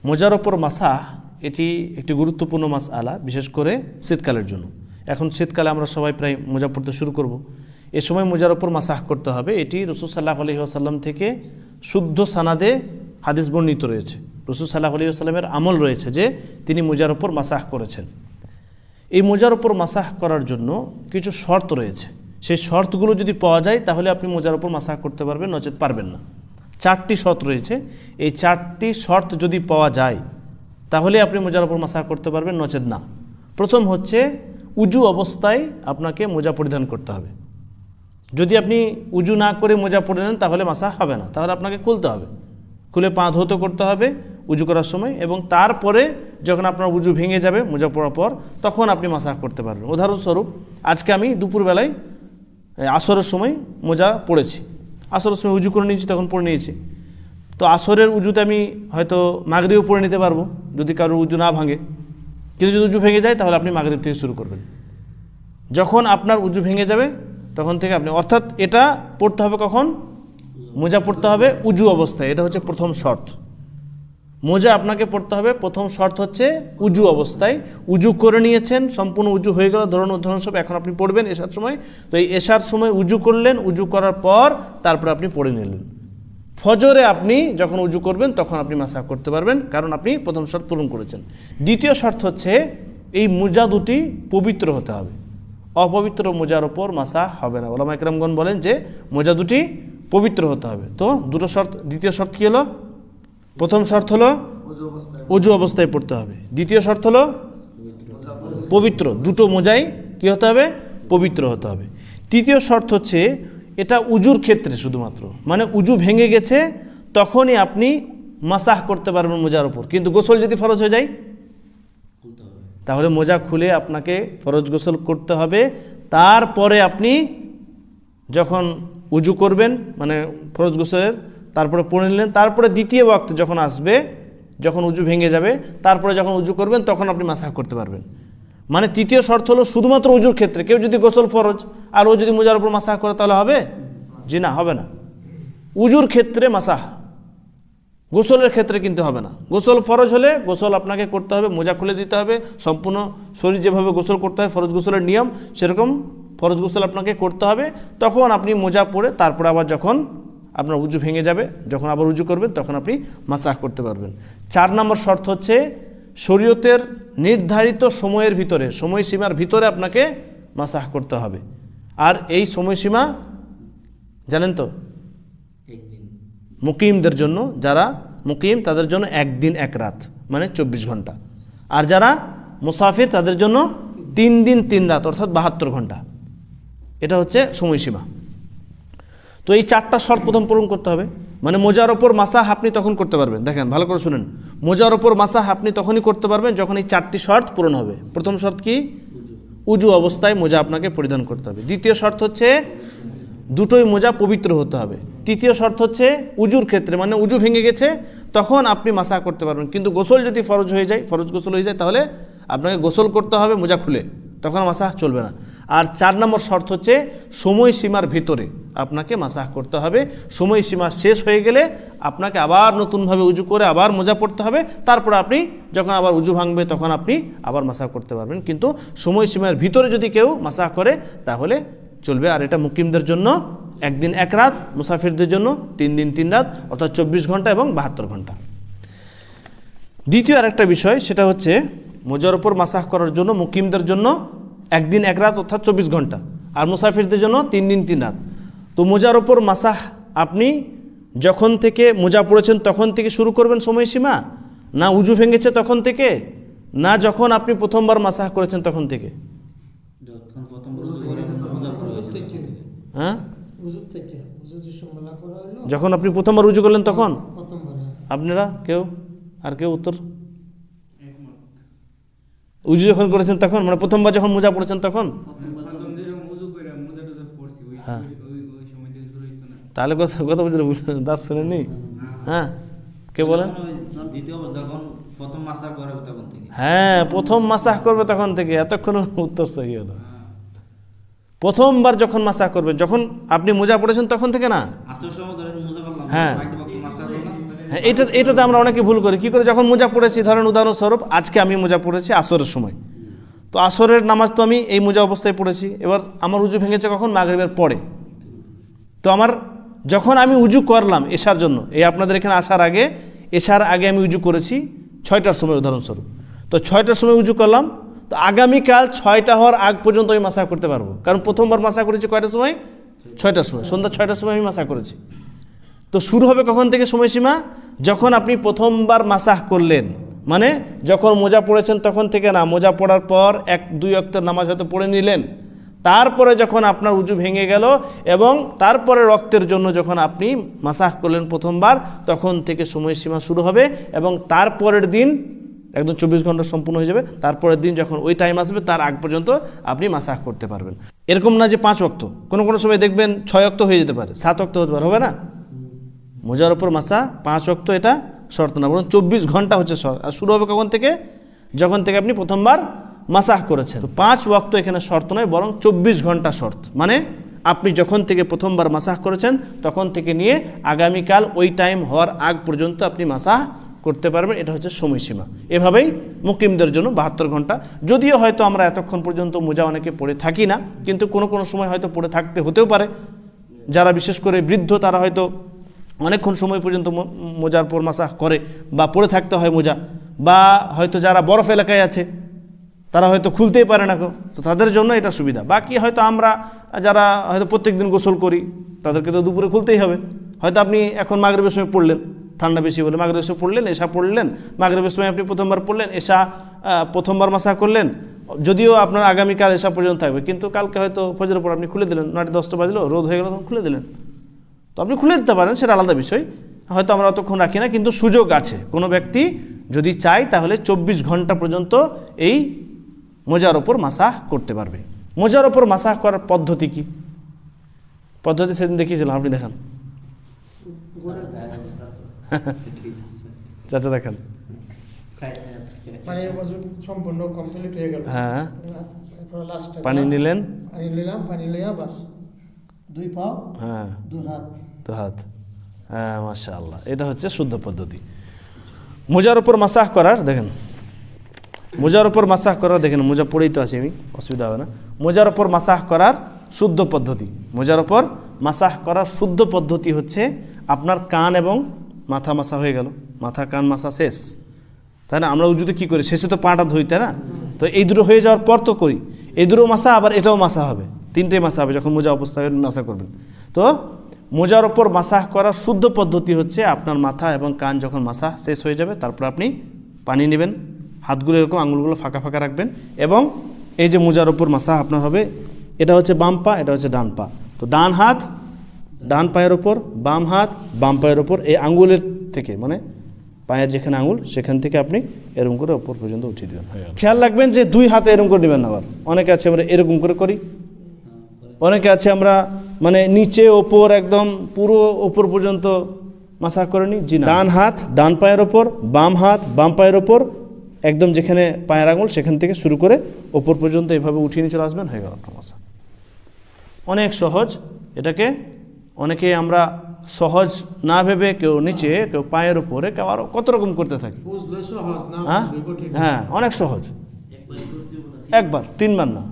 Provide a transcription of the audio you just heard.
মোজার ওপর মাসাহ এটি একটি গুরুত্বপূর্ণ মাসআলা, বিশেষ করে শীতকালের জন্য। এখন শীতকালে আমরা সবাই প্রায় মোজা পড়তে শুরু করব। এ সময় মোজার ওপর মাসাহ করতে হবে। এটি রাসূল সাল্লাল্লাহু আলাইহি ওয়াসাল্লাম থেকে শুদ্ধ সানাদে হাদিস বর্ণিত রয়েছে। রাসূল সাল্লাল্লাহু আলাইহি ওয়াসাল্লামের আমল রয়েছে যে তিনি মোজার ওপর মাসাহ করেছেন। এই মোজার ওপর মাসাহ করার জন্য কিছু শর্ত রয়েছে। সেই শর্তগুলো যদি পাওয়া যায় তাহলে আপনি মোজার ওপর মাসাহ করতে পারবেন, নচেত পারবেন না। 4টি শর্ত রয়েছে। এই 4টি শর্ত যদি পাওয়া যায় তাহলে আপনি মোজার ওপর মাসাহ করতে পারবেন, নচেত না। প্রথম হচ্ছে উজু অবস্থায় আপনাকে মোজা পরিধান করতে হবে। যদি আপনি উজু না করে মোজা পরে নেন তাহলে মাসাহ হবে না, তাহলে আপনাকে খুলতে হবে, খুলে পা ধৌত করতে হবে উজু করার সময়, এবং তারপরে যখন আপনার উজু ভেঙে যাবে মোজা পরার পর তখন আপনি মাসাহ করতে পারবেন। উদাহরণস্বরূপ আজকে আমি দুপুরবেলায় আসরের সময় মোজা পড়েছি, আসরের সময় উজু করে নিয়েছি, তখন পরে নিয়েছি। তো আসরের উজুতে আমি হয়তো মাগরিবও পড়ে নিতে পারবো যদি কারোর উজু না ভাঙে, কিন্তু যদি উজু ভেঙে যায় তাহলে আপনি মাগরিব থেকে শুরু করবেন। যখন আপনার উজু ভেঙে যাবে তখন থেকে আপনি, অর্থাৎ এটা পড়তে হবে কখন? মোজা পড়তে হবে উজু অবস্থায়। এটা হচ্ছে প্রথম শর্ত। মোজা আপনাকে পড়তে হবে, প্রথম শর্ত হচ্ছে উজু অবস্থায়। উজু করে নিয়েছেন, সম্পূর্ণ উজু হয়ে গেল, উদাহরণস্বরূপ এখন আপনি পড়বেন এশার সময়। তো এই এশার সময় উজু করলেন, উজু করার পর তারপরে আপনি পড়ে নিলেন। ফজরে আপনি যখন উজু করবেন তখন আপনি মাসাহ করতে পারবেন, কারণ আপনি প্রথম শর্ত পূরণ করেছেন। দ্বিতীয় শর্ত হচ্ছে এই মোজা দুটি পবিত্র হতে হবে। অপবিত্র মোজার ওপর মাসাহ হবে না। উলামা ইকরামগণ বলেন যে মোজা দুটি পবিত্র হতে হবে। তো দুটো শর্ত। দ্বিতীয় শর্ত কী হলো? প্রথম শর্ত হলো উজু অবস্থায় পড়তে হবে। দ্বিতীয় শর্ত হলো পবিত্র, দুটো মোজাই কী হতে হবে? পবিত্র হতে হবে। তৃতীয় শর্ত হচ্ছে এটা উজুর ক্ষেত্রে শুধুমাত্র, মানে উজু ভেঙে গেছে তখনই আপনি মাসাহ করতে পারবেন মোজার ওপর। কিন্তু গোসল যদি ফরজ হয়ে যায় তাহলে মোজা খুলে আপনাকে ফরজ গোসল করতে হবে। তারপরে আপনি যখন উজু করবেন, মানে ফরজ গোসলের তারপরে পড়ে নিলেন, তারপরে দ্বিতীয় ওয়াক্ত যখন আসবে, যখন উজু ভেঙে যাবে, তারপরে যখন উজু করবেন তখন আপনি মাসাহ করতে পারবেন। মানে তৃতীয় শর্ত হলো শুধুমাত্র উজুর ক্ষেত্রে। কেউ যদি গোসল ফরজ আর ও যদি মোজার উপর মাসাহ করে তাহলে হবে? জি না, হবে না। উজুর ক্ষেত্রে মাসাহ, গোসলের ক্ষেত্রে কিন্তু হবে না। গোসল ফরজ হলে গোসল আপনাকে করতে হবে, মোজা খুলে দিতে হবে, সম্পূর্ণ শরীর যেভাবে গোসল করতে হয় ফরজ গোসলের নিয়ম সেরকম ফরজ গোসল আপনাকে করতে হবে। তখন আপনি মোজা পরে তারপরে আবার যখন আপনার উজু ভেঙে যাবে, যখন আবার উজু করবেন তখন আপনি মাসাহ করতে পারবেন। 4 নম্বর শর্ত হচ্ছে শরীয়তের নির্ধারিত সময়ের ভিতরে, সময়সীমার ভিতরে আপনাকে মাসাহ করতে হবে। আর এই সময়সীমা জানেন তো, মুকিমদের জন্য, যারা মুকিম তাদের জন্য 1 দিন 1 রাত মানে 24 ঘন্টা, আর যারা মুসাফির তাদের জন্য 3 দিন 3 রাত অর্থাৎ 72 ঘন্টা। এটা হচ্ছে সময়সীমা। তো এই 4টা শর্ত প্রথম পূরণ করতে হবে। মানে মোজার ওপর মাসাহ আপনি তখন করতে পারবেন। দেখেন ভালো করে শুনেন, মোজার ওপর মাসাহ আপনি তখনই করতে পারবেন যখন এই 4টি শর্ত পূরণ হবে। প্রথম শর্ত কি? উজু অবস্থায় মোজা আপনাকে পরিধান করতে হবে। দ্বিতীয় শর্ত হচ্ছে দুটোই মোজা পবিত্র হতে হবে। তৃতীয় শর্ত হচ্ছে উজুর ক্ষেত্রে, মানে উজু ভেঙে গেছে তখন আপনি মাসাহ করতে পারবেন। কিন্তু গোসল যদি ফরজ হয়ে যায়, ফরজ গোসল হয়ে যায়, তাহলে আপনাকে গোসল করতে হবে মোজা খুলে, তখন মাসাহ চলবে না। আর 4 নম্বর শর্ত হচ্ছে সময়সীমার ভিতরে আপনাকে মাসাহ করতে হবে। সময়সীমা শেষ হয়ে গেলে আপনাকে আবার নতুনভাবে উজু করে আবার মোজা পড়তে হবে। তারপর আপনি যখন আবার উজু ভাঙবে তখন আপনি আবার মাসাহ করতে পারবেন। কিন্তু সময়সীমার ভিতরে যদি কেউ মাসাহ করে তাহলে চলবে। আর এটা মুকিমদের জন্য 1 দিন 1 রাত, মুসাফিরদের জন্য 3 দিন 3 রাত অর্থাৎ 24 ঘন্টা এবং 72 ঘন্টা। দ্বিতীয় আরেকটা বিষয়, সেটা হচ্ছে মোজার উপর মাসাহ করার জন্য মুকিমদের জন্য 1 দিন 1 রাত অর্থাৎ 24 ঘন্টা, আর মুসাফিরদের জন্য 3 দিন 3 রাত। তো মোজার উপর মাসাহ আপনি যখন থেকে মোজা পড়েছেন তখন থেকে শুরু করবেন সময়সীমা, না উজু ভেঙেছে তখন থেকে, না যখন আপনি প্রথমবার মাসাহ করেছেন তখন থেকে? হ্যাঁ, যখন আপনি প্রথমবার উজু করলেন তখন? আপনারা কেউ আর কেউ উত্তর? উজু যখন করেছেন তখন, মানে প্রথমবার যখন মোজা পড়েছেন তখন? হ্যাঁ, তাহলে কথা বুঝলে দাস শুনেননি? হ্যাঁ, কে বলেন? হ্যাঁ, প্রথম মাসাহ করবে তখন থেকে। এতক্ষণ উত্তর সহি হলো। প্রথমবার যখন মাসাহ করবে, যখন আপনি মোজা পড়েছেন তখন থেকে না? হ্যাঁ হ্যাঁ, এটাতে আমরা অনেকে ভুল করি। কি করে, যখন মোজা পড়েছি, ধরেন উদাহরণস্বরূপ আজকে আমি মোজা পড়েছি আসরের সময়, তো আসরের নামাজ তো আমি এই মোজা অবস্থায় পড়েছি, এবার আমার উজু ভেঙেছে কখন, মাগরিবের পরে। তো আমার যখন আমি উজু করলাম এশার জন্য, এই আপনাদের এখানে আসার আগে, এশার আগে আমি উজু করেছি 6টার সময় উদাহরণস্বরূপ, তো 6টার সময় উজু করলাম, তো আগামীকাল 6টা হওয়ার আগ পর্যন্ত আমি মাসাহ করতে পারবো, কারণ প্রথমবার মাসাহ করেছি কয়টার সময়, 6টার সময়, সন্ধ্যা 6টার সময় আমি মাসাহ করেছি। তো শুরু হবে কখন থেকে সময়সীমা, যখন আপনি প্রথমবার মাসাহ করলেন, মানে যখন মোজা পড়েছেন তখন থেকে না, মোজা পড়ার পর 1-2 ওয়াক্তের নামাজ হয়তো পড়ে নিলেন, তারপরে যখন আপনার উজু ভেঙে গেল এবং তারপরে রক্তের জন্য যখন আপনি মাসাহ করলেন প্রথমবার, তখন থেকে সময়সীমা শুরু হবে এবং তারপরের দিন একদম 24 ঘন্টা সম্পূর্ণ হয়ে যাবে। তারপরের দিন যখন ওই টাইম আসবে তার আগ পর্যন্ত আপনি মাসাহ করতে পারবেন। এরকম না যে 5 ওয়াক্ত, কোনো কোনো সময় দেখবেন 6 ওয়াক্ত হয়ে যেতে পারে, 7 ওয়াক্ত হতে পারে, হবে না? মোজার ওপর মাসা 5 ওয়াক্ত এটা শর্ত না, বরং 24 ঘন্টা হচ্ছে শর্ত। আর শুরু হবে কখন থেকে, যখন থেকে আপনি প্রথমবার মাসাহ করেছেন। তো 5 ওয়াক্ত এখানে শর্ত নয়, বরং 24 ঘন্টা শর্ত। মানে আপনি যখন থেকে প্রথমবার মাসাহ করেছেন তখন থেকে নিয়ে আগামীকাল ওই টাইম হওয়ার আগ পর্যন্ত আপনি মাসাহ করতে পারবেন, এটা হচ্ছে সময়সীমা। এভাবেই মুকিমদের জন্য 72 ঘন্টা। যদিও হয়তো আমরা এতক্ষণ পর্যন্ত মোজা অনেকে পড়ে থাকি না, কিন্তু কোনো কোনো সময় হয়তো পড়ে থাকতে হতেও পারে। যারা বিশেষ করে বৃদ্ধ তারা হয়তো অনেকক্ষণ সময় পর্যন্ত মোজার পর মাসাহ করে বা পড়ে থাকতে হয় মোজা, বা হয়তো যারা বরফ এলাকায় আছে তারা হয়তো খুলতেই পারে না, তো তাদের জন্য এটা সুবিধা। বাকি হয়তো আমরা যারা হয়তো প্রত্যেক দিন গোসল করি তাদেরকে তো দুপুরে খুলতেই হবে। হয়তো আপনি এখন মাগরিবের সময় পড়লেন, ঠান্ডা বেশি বলে মাগরিবের সময় পড়লেন, এশা পড়লেন, মাগরিবের সময় আপনি প্রথমবার পড়লেন, এশা প্রথমবার মাসাহ করলেন, যদিও আপনার আগামীকাল এশা পর্যন্ত থাকবে, কিন্তু কালকে হয়তো ফজরের পর আপনি খুলে দিলেন, 9-10টা বাজলো, রোদ হয়ে গেল, তখন খুলে দিলেন। তো আপনি খুলে দিতে পারেন, সেটা আলাদা বিষয়, হয়তো আমরা অতক্ষণ রাখি না, কিন্তু সুযোগ আছে। কোনো ব্যক্তি যদি চায় তাহলে 24 ঘন্টা পর্যন্ত এই মোজার ওপর মাসাহ করতে পারবে। মোজার ওপর মাসাহ করার পদ্ধতি কি? পদ্ধতি সেদিন দেখিয়েছিলাম, আপনি দেখান। চাচা দেখান। হ্যাঁ, পানি নিলেন, পানি লইয়া বাস 2 পা, হ্যাঁ 2 হাত, 2 হাত, হ্যাঁ মাশাআল্লাহ, এটা হচ্ছে শুদ্ধ পদ্ধতি মোজার উপর মাসাহ করার। দেখেন মোজার উপর মাসাহ করার, দেখেন মোজা পড়েই তো আছি আমি, অসুবিধা হবে না। মোজার উপর মাসাহ করার শুদ্ধ পদ্ধতি, মোজার উপর মাসাহ করার শুদ্ধ পদ্ধতি হচ্ছে আপনার কান এবং মাথা মাসা হয়ে গেল, মাথা কান মাসা শেষ, তাই না? আমরা উজুতে কী করি, শেষে তো পাটা ধুই, তাই না? তো এই দুটো হয়ে যাওয়ার পর তো করি, এই দুটো মাসা, আবার এটাও মাসা হবে, 3টে মাসা হবে যখন মোজা অবস্থায় মাসা করবেন। তো মোজার ওপর মাসাহ করার শুদ্ধ পদ্ধতি হচ্ছে আপনার মাথা এবং কান যখন মাসা শেষ হয়ে যাবে তারপর আপনি পানি নেবেন, হাতগুলো এরকম আঙুলগুলো ফাঁকা ফাঁকা রাখবেন, এবং এই যে মোজার ওপর মাসাহ আপনার হবে, এটা হচ্ছে বাম পা, এটা হচ্ছে ডান পা। তো ডান হাত ডান পায়ের ওপর, বাম হাত বাম পায়ের ওপর, এই আঙ্গুলের থেকে, মানে পায়ের যেখানে আঙুল সেখান থেকে আপনি এরকম করে ওপর পর্যন্ত উঠিয়ে দেবেন। খেয়াল রাখবেন যে 2 হাতে এরকম করে নেবেন না। আবার অনেকে আছে আমরা এরকম করে করি, অনেকে আছে আমরা মানে নিচে ওপর একদম পুরো ওপর পর্যন্ত মাসাহ করে নিই। জি না, ডান হাত ডান পায়ের ওপর, বাম হাত বাম পায়ের ওপর, একদম যেখানে পায়ের আঙুল সেখান থেকে শুরু করে ওপর পর্যন্ত এভাবে উঠিয়ে নিয়ে চলে আসবেন, হয়ে গেল আপনার মাসাহ। অনেক সহজ। এটাকে অনেকে আমরা সহজ না ভেবে কেউ নিচে, কেউ পায়ের উপরে, কেউ আরো কত রকম করতে থাকি। হ্যাঁ, অনেক সহজ। একবার 3 বার না,